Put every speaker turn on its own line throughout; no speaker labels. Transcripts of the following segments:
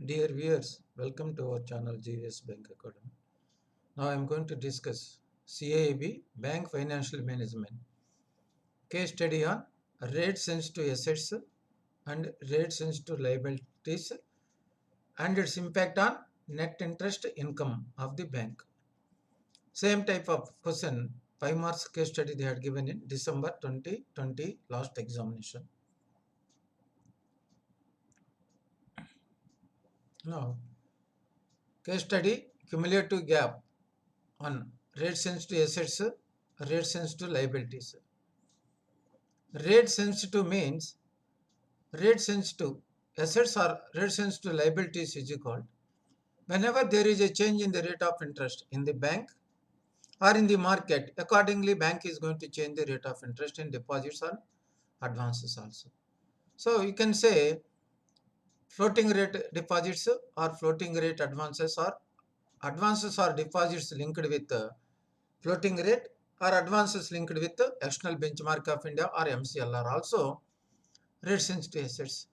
Dear viewers, welcome to our channel GVS Bank Academy. Now I am going to discuss CAAB Bank Financial Management case study on rate sensitive assets and rate sensitive liabilities and its impact on net interest income of the bank. Same type of question, 5 marks case study they had given in December 2020 last examination. Now, case study cumulative gap on rate sensitive assets, rate sensitive liabilities. Rate sensitive means rate sensitive assets or rate sensitive liabilities is called whenever there is a change in the rate of interest in the bank or in the market, accordingly bank is going to change the rate of interest in deposits or advances also. So you can say floating rate deposits or floating rate advances or deposits linked with floating rate or advances linked with external benchmark of India or MCLR also rate sensitive assets.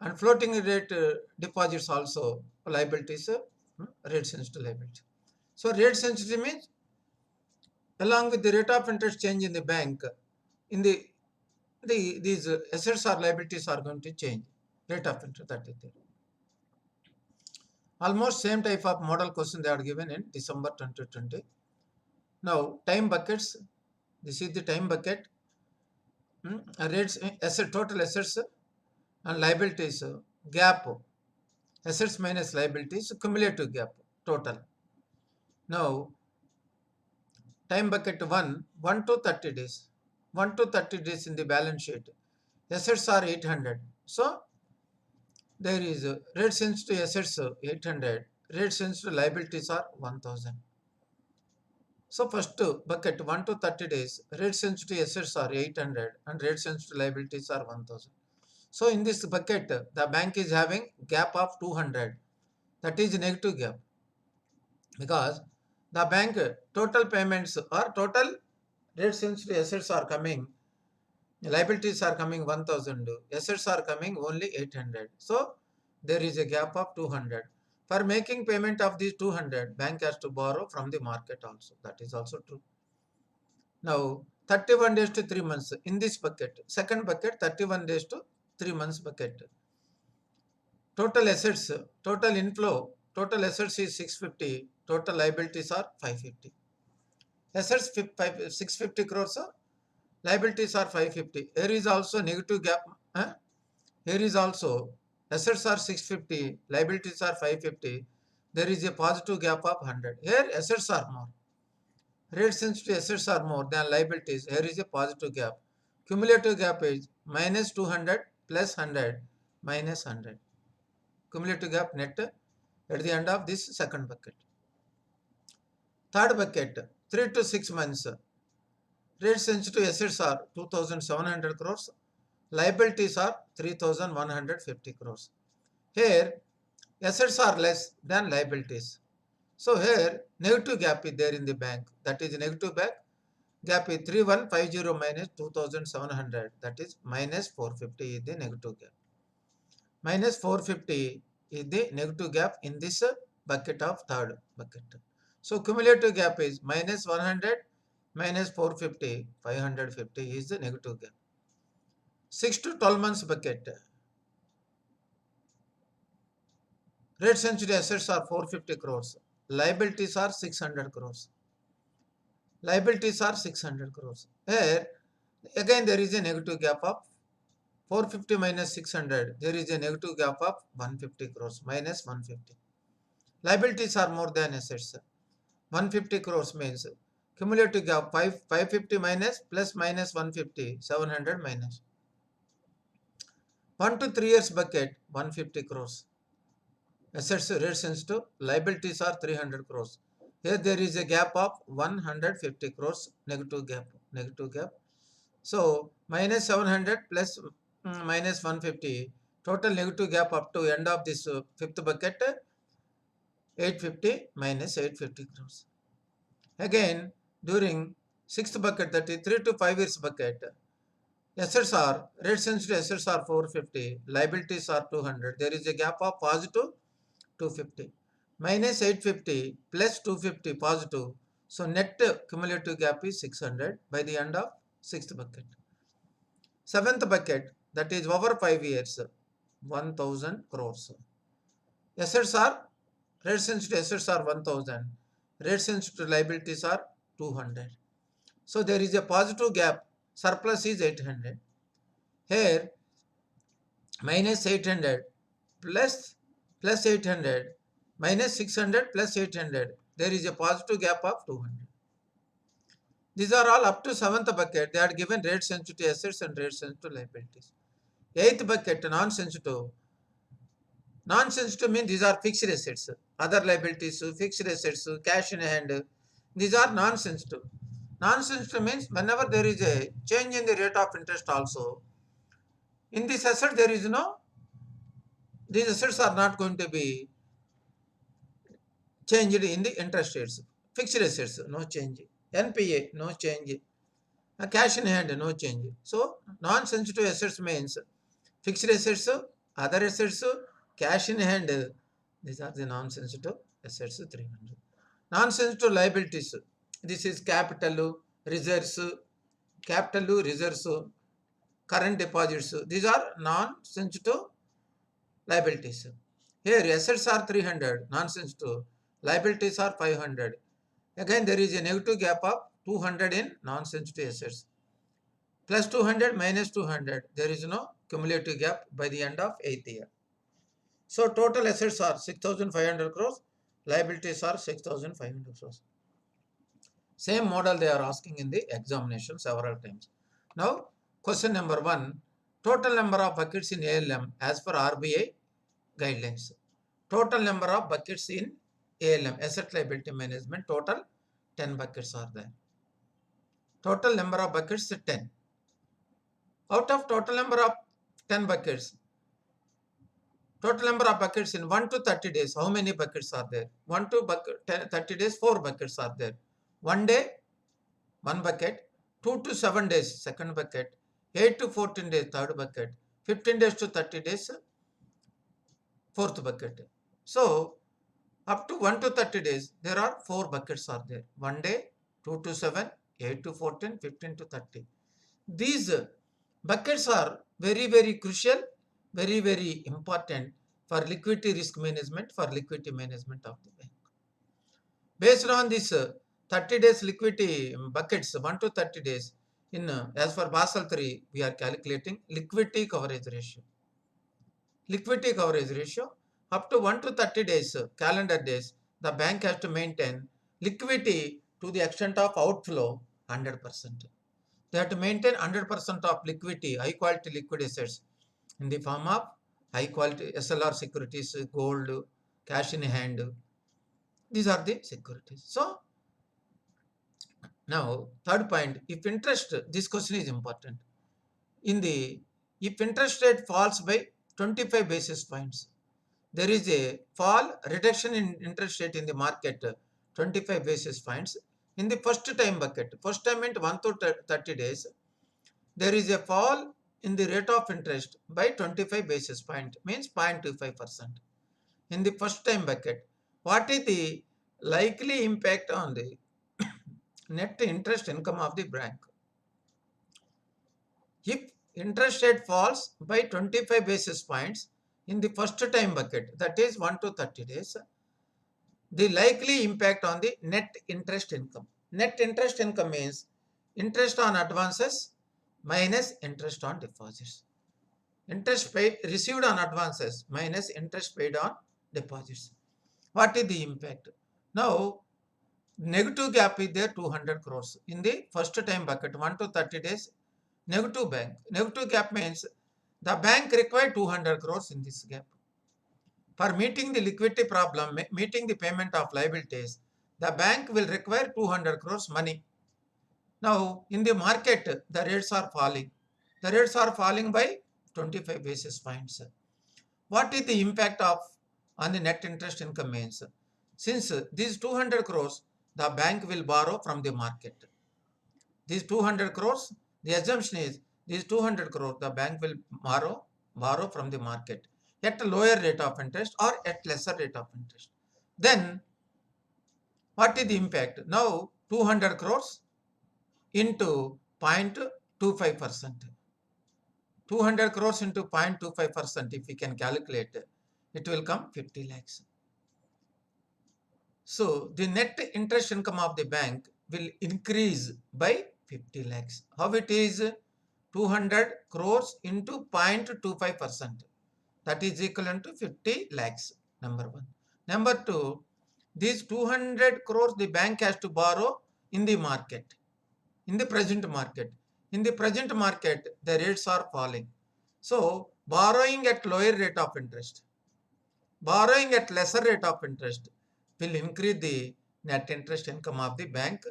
And floating rate deposits also liabilities, rate sensitive liability. So rate sensitive means along with the rate of interest change in the bank, in these assets or liabilities are going to change. Rate of interest that is there. Almost same type of model question they are given in December 2020. Now time buckets. This is the time bucket. Rates, asset, total assets and liabilities gap. Assets minus liabilities cumulative gap total. Now time bucket 1 to 30 days. 1 to 30 days in the balance sheet. Assets are 800. So there is rate sensitive assets 800. Rate sensitive liabilities are 1000. So first bucket 1 to 30 days. Rate sensitive assets are 800 and rate sensitive liabilities are 1000. So in this bucket the bank is having gap of 200. That is negative gap. Because the bank total payments or total rate sensitive assets are coming, liabilities are coming 1000, assets are coming only 800. So there is a gap of 200. For making payment of these 200, bank has to borrow from the market also. That is also true. Now 31 days to 3 months in this bucket. Second bucket 31 days to 3 months bucket. Total assets, total inflow, total assets is 650, total liabilities are 550. Assets 650 crores, liabilities are 550. Here is also negative gap. Here is also assets are 650, liabilities are 550. There is a positive gap of 100. Here assets are more. Rate sensitive assets are more than liabilities. Here is a positive gap. Cumulative gap is minus 200 plus 100 minus 100. Cumulative gap net at the end of this second bucket. Third bucket, 3 to 6 months. Rate sensitive assets are 2700 crores. Liabilities are 3150 crores. Here, assets are less than liabilities. So here, negative gap is there in the bank. That is negative gap is 3150 minus 2700. That is minus 450 is the negative gap. Minus 450 is the negative gap in this bucket of third bucket. So cumulative gap is minus 100 minus 450, 550 is the negative gap. 6 to 12 months bucket. Rate sensitive assets are 450 crores. Liabilities are 600 crores. Liabilities are 600 crores. Here, again there is a negative gap of 450 minus 600. There is a negative gap of 150 crores minus 150. Liabilities are more than assets. 150 crores means cumulative gap 550 minus plus minus 150, 700 minus. 1 to 3 years bucket 150 crores. Assets rate sensitive, liabilities are 300 crores. Here there is a gap of 150 crores, negative gap. So minus 700 plus minus 150, total negative gap up to end of this fifth bucket 850 minus 850 crores. Again during sixth bucket, that is 3 to 5 years bucket, assets are rate sensitive assets are 450, liabilities are 200. There is a gap of positive 250. Minus 850 plus 250 positive. So net cumulative gap is 600 by the end of 6th bucket. 7th bucket, that is over 5 years, 1000 crores. Assets are, rate sensitive assets are 1000, rate sensitive liabilities are 200. So there is a positive gap, surplus is 800. Here minus 800 plus 800 minus 600 plus 800, there is a positive gap of 200. These are all up to 7th bucket. They are given rate sensitive assets and rate sensitive liabilities. 8th bucket, non-sensitive. Non-sensitive means these are fixed assets. Other liabilities, fixed assets, cash in hand. These are non-sensitive. Non-sensitive means whenever there is a change in the rate of interest also, in this asset there is no, these assets are not going to be changed in the interest rates. Fixed assets, no change. NPA, no change. Cash in hand, no change. So, non-sensitive assets means fixed assets, other assets, cash in hand. These are the non-sensitive assets, 300. Non-sensitive liabilities. This is capital, reserves, current deposits. These are non-sensitive liabilities. Here, assets are 300, non-sensitive. Liabilities are 500. Again, there is a negative gap of 200 in non-sensitive assets. Plus 200 minus 200, there is no cumulative gap by the end of 8th year. So total assets are 6,500 crores, liabilities are 6,500 crores. Same model they are asking in the examination several times. Now, question number 1, total number of buckets in ALM as per RBI guidelines. Total number of buckets in ALM, asset liability management, total 10 buckets are there. Total number of buckets 10. Out of total number of 10 buckets, total number of buckets in 1 to 30 days, how many buckets are there? 1 to 30 days, 4 buckets are there. 1 day, 1 bucket. 2 to 7 days, second bucket. 8 to 14 days, third bucket. 15 days to 30 days, fourth bucket. So, up to 1 to 30 days, there are 4 buckets are there. 1 day, 2 to 7, 8 to 14, 15 to 30. These buckets are very, very crucial, very, very important for liquidity risk management, for liquidity management of the bank. Based on this 30 days liquidity buckets, 1 to 30 days, in as for Basel III, we are calculating liquidity coverage ratio. Liquidity coverage ratio, up to 1 to 30 days, calendar days, the bank has to maintain liquidity to the extent of outflow 100%. They have to maintain 100% of liquidity, high quality liquid assets in the form of high quality SLR securities, gold, cash in hand. These are the securities. So, now third point, if interest, this question is important. If interest rate falls by 25 basis points, there is a reduction in interest rate in the market, 25 basis points. In the first time bucket, first time meant 1 to 30 days, there is a fall in the rate of interest by 25 basis point, means 0.25%. In the first time bucket, what is the likely impact on the net interest income of the bank? If interest rate falls by 25 basis points in the first time bucket, that is 1 to 30 days, the likely impact on the net interest income. Net interest income means interest on advances minus interest on deposits. Interest paid received on advances minus interest paid on deposits. What is the impact? Now, negative gap is there 200 crores. In the first time bucket, 1 to 30 days, negative bank. Negative gap means the bank required 200 crores in this gap. For meeting the liquidity problem, meeting the payment of liabilities, the bank will require 200 crores money. Now, in the market, the rates are falling. The rates are falling by 25 basis points. What is the impact of on the net interest income means? Since these 200 crores, the bank will borrow from the market. These 200 crores, the assumption is these 200 crores, the bank will borrow from the market. at a lower rate of interest or at lesser rate of interest. Then what is the impact? Now 200 crores into 0.25%. 200 crores into 0.25%, if we can calculate, it will come 50 lakhs. So the net interest income of the bank will increase by 50 lakhs. How it is? 200 crores into 0.25%. That is equivalent to 50 lakhs. Number one. Number two, these 200 crores the bank has to borrow in the market, in the present market. In the present market, the rates are falling. So borrowing at lower rate of interest, borrowing at lesser rate of interest will increase the net interest income of the bank.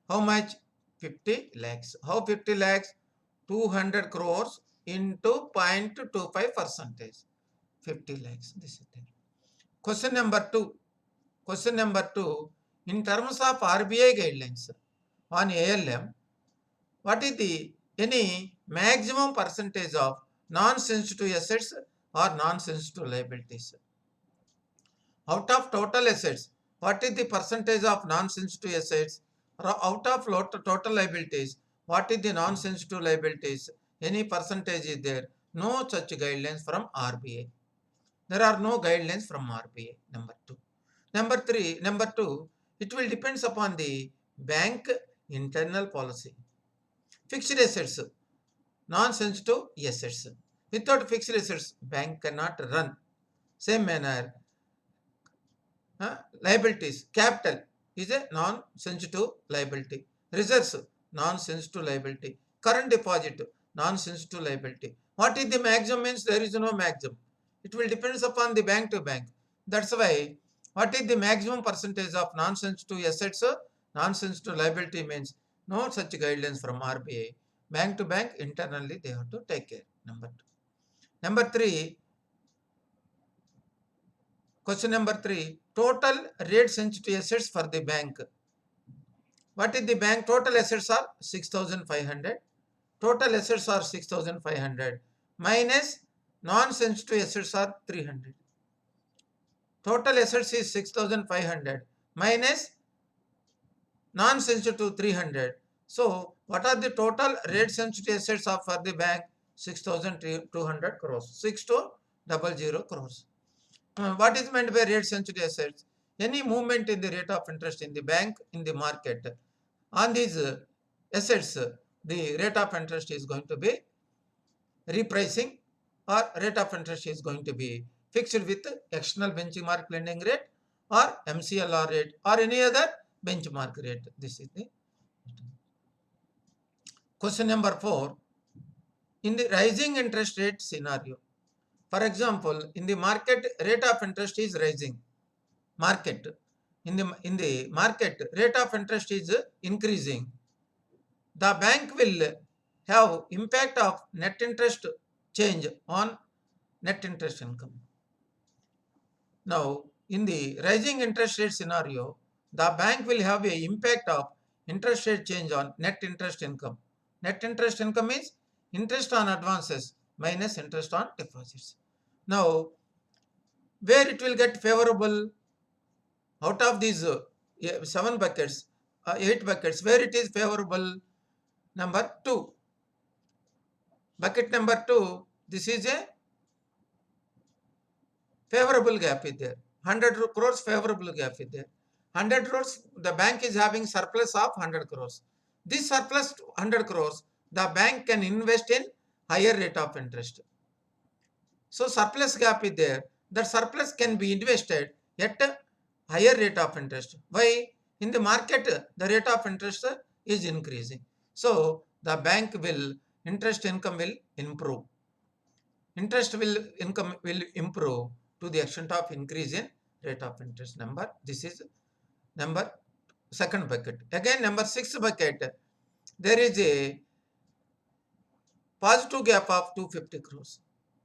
How much? 50 lakhs. How 50 lakhs? 200 crores into 0.25 percentage. 50 lakhs. This is there. Question number two. Question number two. In terms of RBI guidelines on ALM, what is the any maximum percentage of non-sensitive assets or non-sensitive liabilities? Out of total assets, what is the percentage of non-sensitive assets? Or out of total liabilities, what is the non-sensitive liabilities? Any percentage is there? No such guidelines from RBI. There are no guidelines from RBI. Number two. Number two, it will depends upon the bank internal policy. Fixed assets, non-sensitive assets. Without fixed assets, bank cannot run. Same manner, liabilities, capital is a non-sensitive liability. Reserves, non-sensitive liability. Current deposit, non-sensitive liability. What is the maximum means? There is no maximum. It will depends upon the bank to bank. That's why what is the maximum percentage of non-sensitive assets, non-sensitive liability means no such guidelines from RBI. Bank to bank internally they have to take care. Number two. Number three, question number three, total rate sensitive assets for the bank. What is the bank? Total assets are 6,500. Total assets are 6,500 minus non-sensitive assets are 300. Total assets is 6,500 minus non-sensitive 300. So what are the total rate sensitive assets of for the bank? 6,200 crores. 6200 crores. What is meant by rate sensitive assets? Any movement in the rate of interest in the bank, in the market, on these assets, the rate of interest is going to be repricing or rate of interest is going to be fixed with external benchmark lending rate or MCLR rate or any other benchmark rate. This is the question number four. In the rising interest rate scenario, for example, in the market, rate of interest is rising. Market, in the market, rate of interest is increasing. The bank will have impact of net interest change on net interest income. Now, in the rising interest rate scenario, the bank will have a impact of interest rate change on net interest income. Net interest income is interest on advances minus interest on deposits. Now, where it will get favorable out of these 7 buckets, 8 buckets, where it is favorable? Number 2. Bucket number 2, this is a favorable gap is there. 100 crores favorable gap is there. 100 crores, the bank is having surplus of 100 crores. This surplus 100 crores, the bank can invest in higher rate of interest. So surplus gap is there. That surplus can be invested at a higher rate of interest. Why? In the market, the rate of interest is increasing. So the bank will, interest income will improve. Interest income will improve to the extent of increase in rate of interest. Number, this is number second bucket. Again, number 6 bucket, there is a positive gap of 250 crores.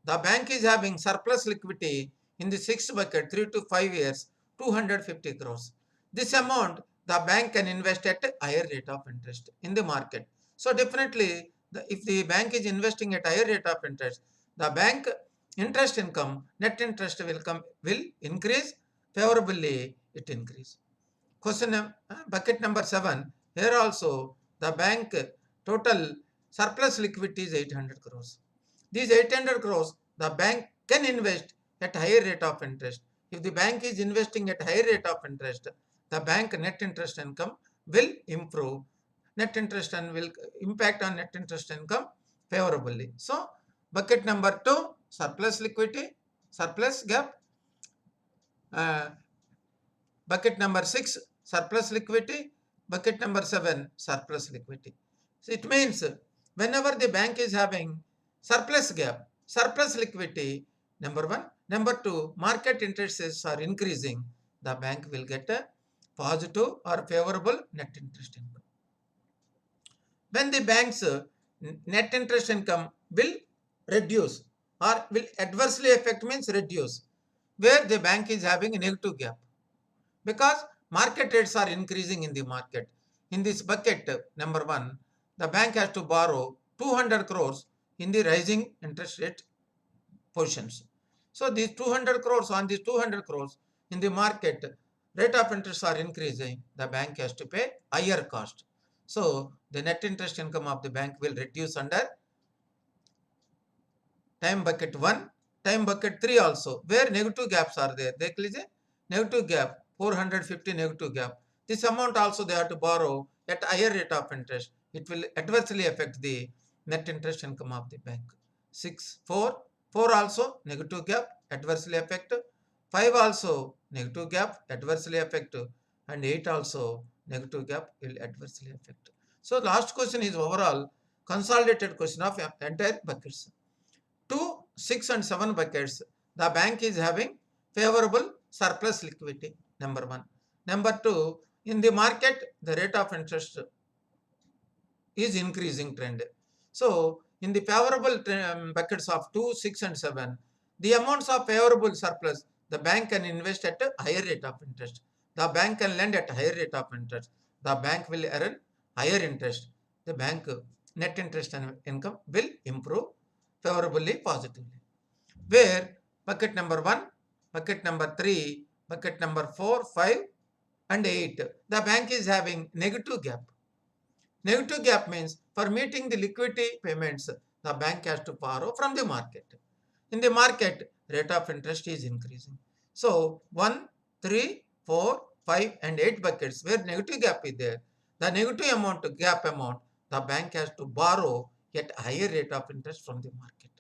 The bank is having surplus liquidity in the 6th bucket, 3 to 5 years, 250 crores. This amount the bank can invest at a higher rate of interest in the market. So definitely, if the bank is investing at higher rate of interest, the bank interest income, net interest will increase favorably, it increase. Bucket number 7, here also the bank total surplus liquidity is 800 crores. These 800 crores the bank can invest at higher rate of interest. If the bank is investing at higher rate of interest, the bank net interest income will improve. Net interest and will impact on net interest income favorably. So bucket number 2, surplus liquidity, surplus gap. Bucket number 6, surplus liquidity. Bucket number 7, surplus liquidity. So it means whenever the bank is having surplus gap, surplus liquidity, number 1. Number 2, market interests are increasing, the bank will get a positive or favorable net interest income. When the bank's net interest income will reduce or will adversely affect means reduce, where the bank is having a negative gap, because market rates are increasing in the market. In this bucket number 1, the bank has to borrow 200 crores in the rising interest rate positions. So these 200 crores, on these 200 crores in the market, rate of interest are increasing, the bank has to pay higher cost. So the net interest income of the bank will reduce under time bucket 1, time bucket 3 also, where negative gaps are there. There is a negative gap, 450 negative gap. This amount also they have to borrow at higher rate of interest. It will adversely affect the net interest income of the bank. 6, 4, 4 also negative gap, adversely affect. 5 also negative gap, adversely affect. And 8 also negative gap will adversely affect. So last question is overall consolidated question of entire buckets. 2, 6 and 7 buckets, the bank is having favorable surplus liquidity, number 1. Number 2, in the market, the rate of interest is increasing trend. So, in the favorable buckets of 2, 6 and 7, the amounts of favorable surplus, the bank can invest at a higher rate of interest. The bank can lend at a higher rate of interest. The bank will earn higher interest. The bank net interest and income will improve favorably, positively. Where bucket number 1, bucket number 3, bucket number 4, 5 and 8, the bank is having negative gap. Negative gap means for meeting the liquidity payments, the bank has to borrow from the market. In the market, rate of interest is increasing. So 1, 3, 4, 5 and 8 buckets where negative gap is there, the negative amount, gap amount, the bank has to borrow at higher rate of interest from the market.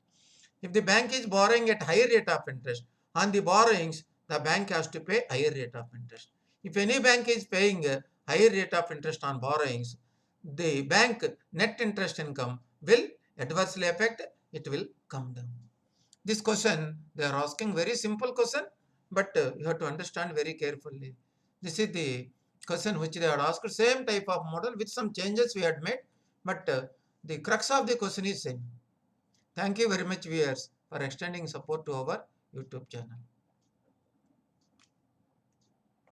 If the bank is borrowing at higher rate of interest, on the borrowings, the bank has to pay higher rate of interest. If any bank is paying a higher rate of interest on borrowings, the bank net interest income will adversely affect, it will come down. This question, they are asking very simple question, but you have to understand very carefully. This is the question which they had asked, same type of model with some changes we had made, but the crux of the question is same. Thank you very much, viewers, for extending support to our YouTube channel.